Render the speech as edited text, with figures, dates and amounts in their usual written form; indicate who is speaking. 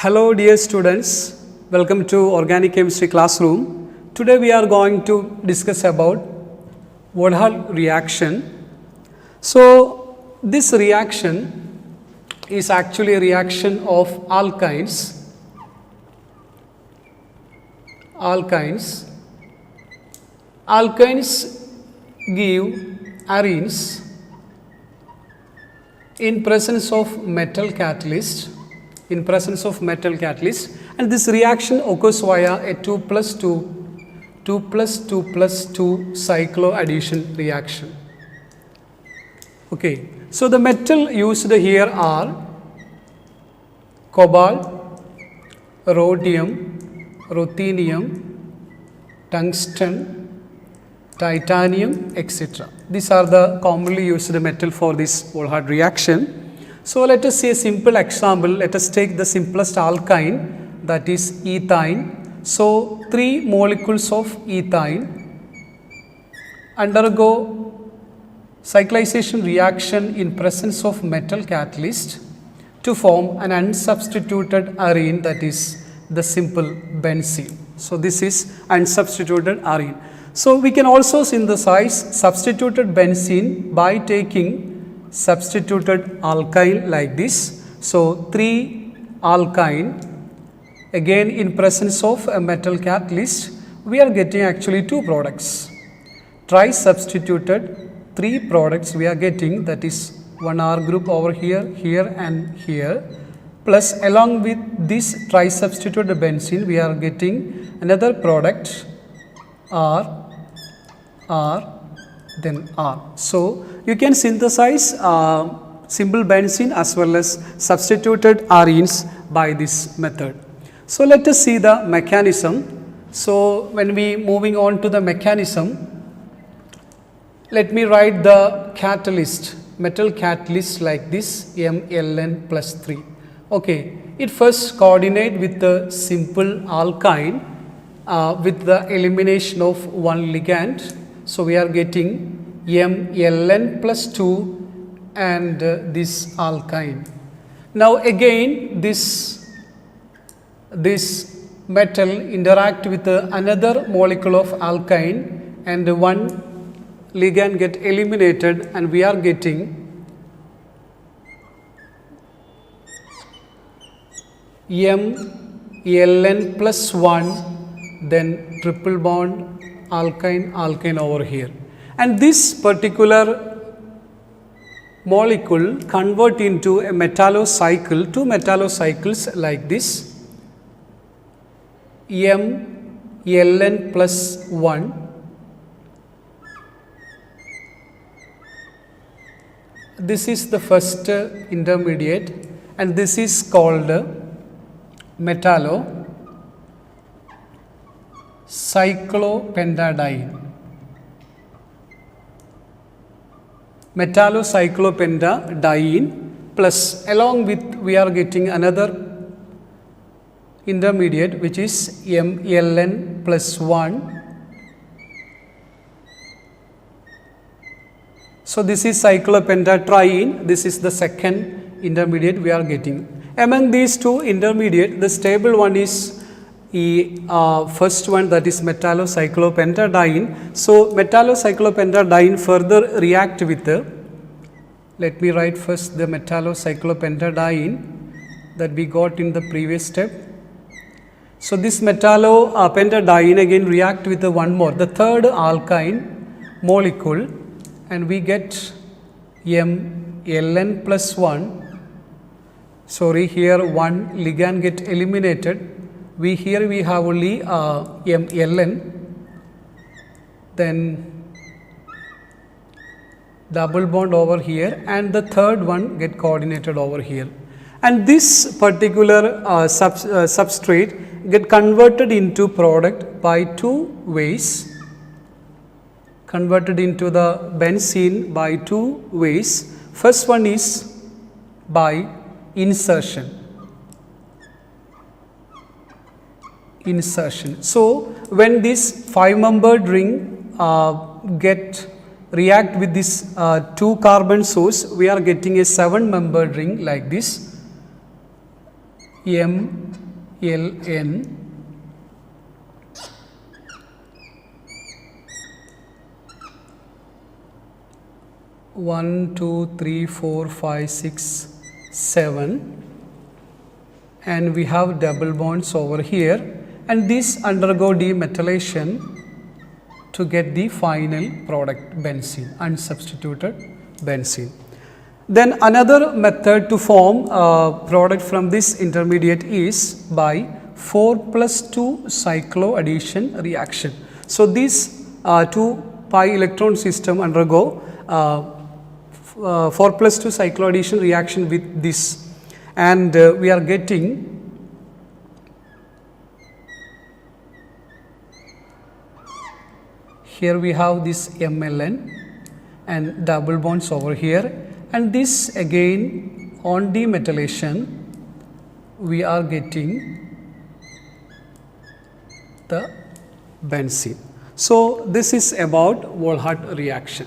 Speaker 1: Hello dear students, welcome to Organic Chemistry classroom. Today we are going to discuss about Woodhull reaction. So this reaction is actually a reaction of alkynes. Alkynes give arenes in presence of metal catalyst. And this reaction occurs via a 2 plus 2 cycloaddition reaction. Okay, so the metal used here are cobalt, rhodium, ruthenium, tungsten, titanium, etc. These are the commonly used metal for this Woodhull reaction. So let us see a simple example. Let us take the simplest alkyne, that is ethine. So 3 molecules of ethine undergo cyclization reaction in presence of metal catalyst to form an unsubstituted arene, that is the simple benzene. So this is unsubstituted arene. So we can also synthesize substituted benzene by taking substituted alkyne like this. So 3 alkyne, again in presence of a metal catalyst, we are getting actually 2 products. Tri-substituted 3 products we are getting, that is one R group over here, here and here, plus along with this tri-substituted benzene we are getting another product R, then R. So you can synthesize simple benzene as well as substituted arenes by this method. So let us see the mechanism. So when we moving on to the mechanism, let me write the catalyst, metal catalyst like this, MLN plus 3. Okay, it first coordinate with the simple alkyne with the elimination of one ligand. So we are getting MLN plus 2 and this alkyne. Now again this metal interact with another molecule of alkyne and one ligand get eliminated and we are getting MLN plus 1, then triple bond alkyne over here. And this particular molecule convert into a metallocycle, 2 metallocycles like this, MLN plus 1, this is the first intermediate and this is called metallocyclopentadiene. Metallocyclopentadiene plus along with we are getting another intermediate which is MLN plus 1. So this is cyclopentatriene, this is the second intermediate we are getting. Among these 2 intermediate, the stable one is the first one, that is metallocyclopentadiene. So metallocyclopentadiene further react with let me write first the metallocyclopentadiene that we got in the previous step. So this metallopentadiene again react with one more, the third alkyne molecule, and we get MLN plus 1. Sorry, here one ligand get eliminated. Here we have only MLN, then double bond over here, and the third one get coordinated over here. And this particular substrate get converted into product by 2 ways, converted into the benzene by 2 ways. First one is by insertion. So when this 5-membered ring react with this 2 carbon source, we are getting a 7-membered ring like this. MLN, one, two, three, 4, 5, 6, 7, and we have double bonds over here, and these undergo demetallation to get the final product benzene, unsubstituted benzene. Then another method to form a product from this intermediate is by 4+2 cycloaddition reaction. So these two pi electron system undergo 4+2 cycloaddition reaction with this, and we are getting here we have this MLN and double bonds over here, and this again on demetallation we are getting the benzene. So this is about Volhard reaction.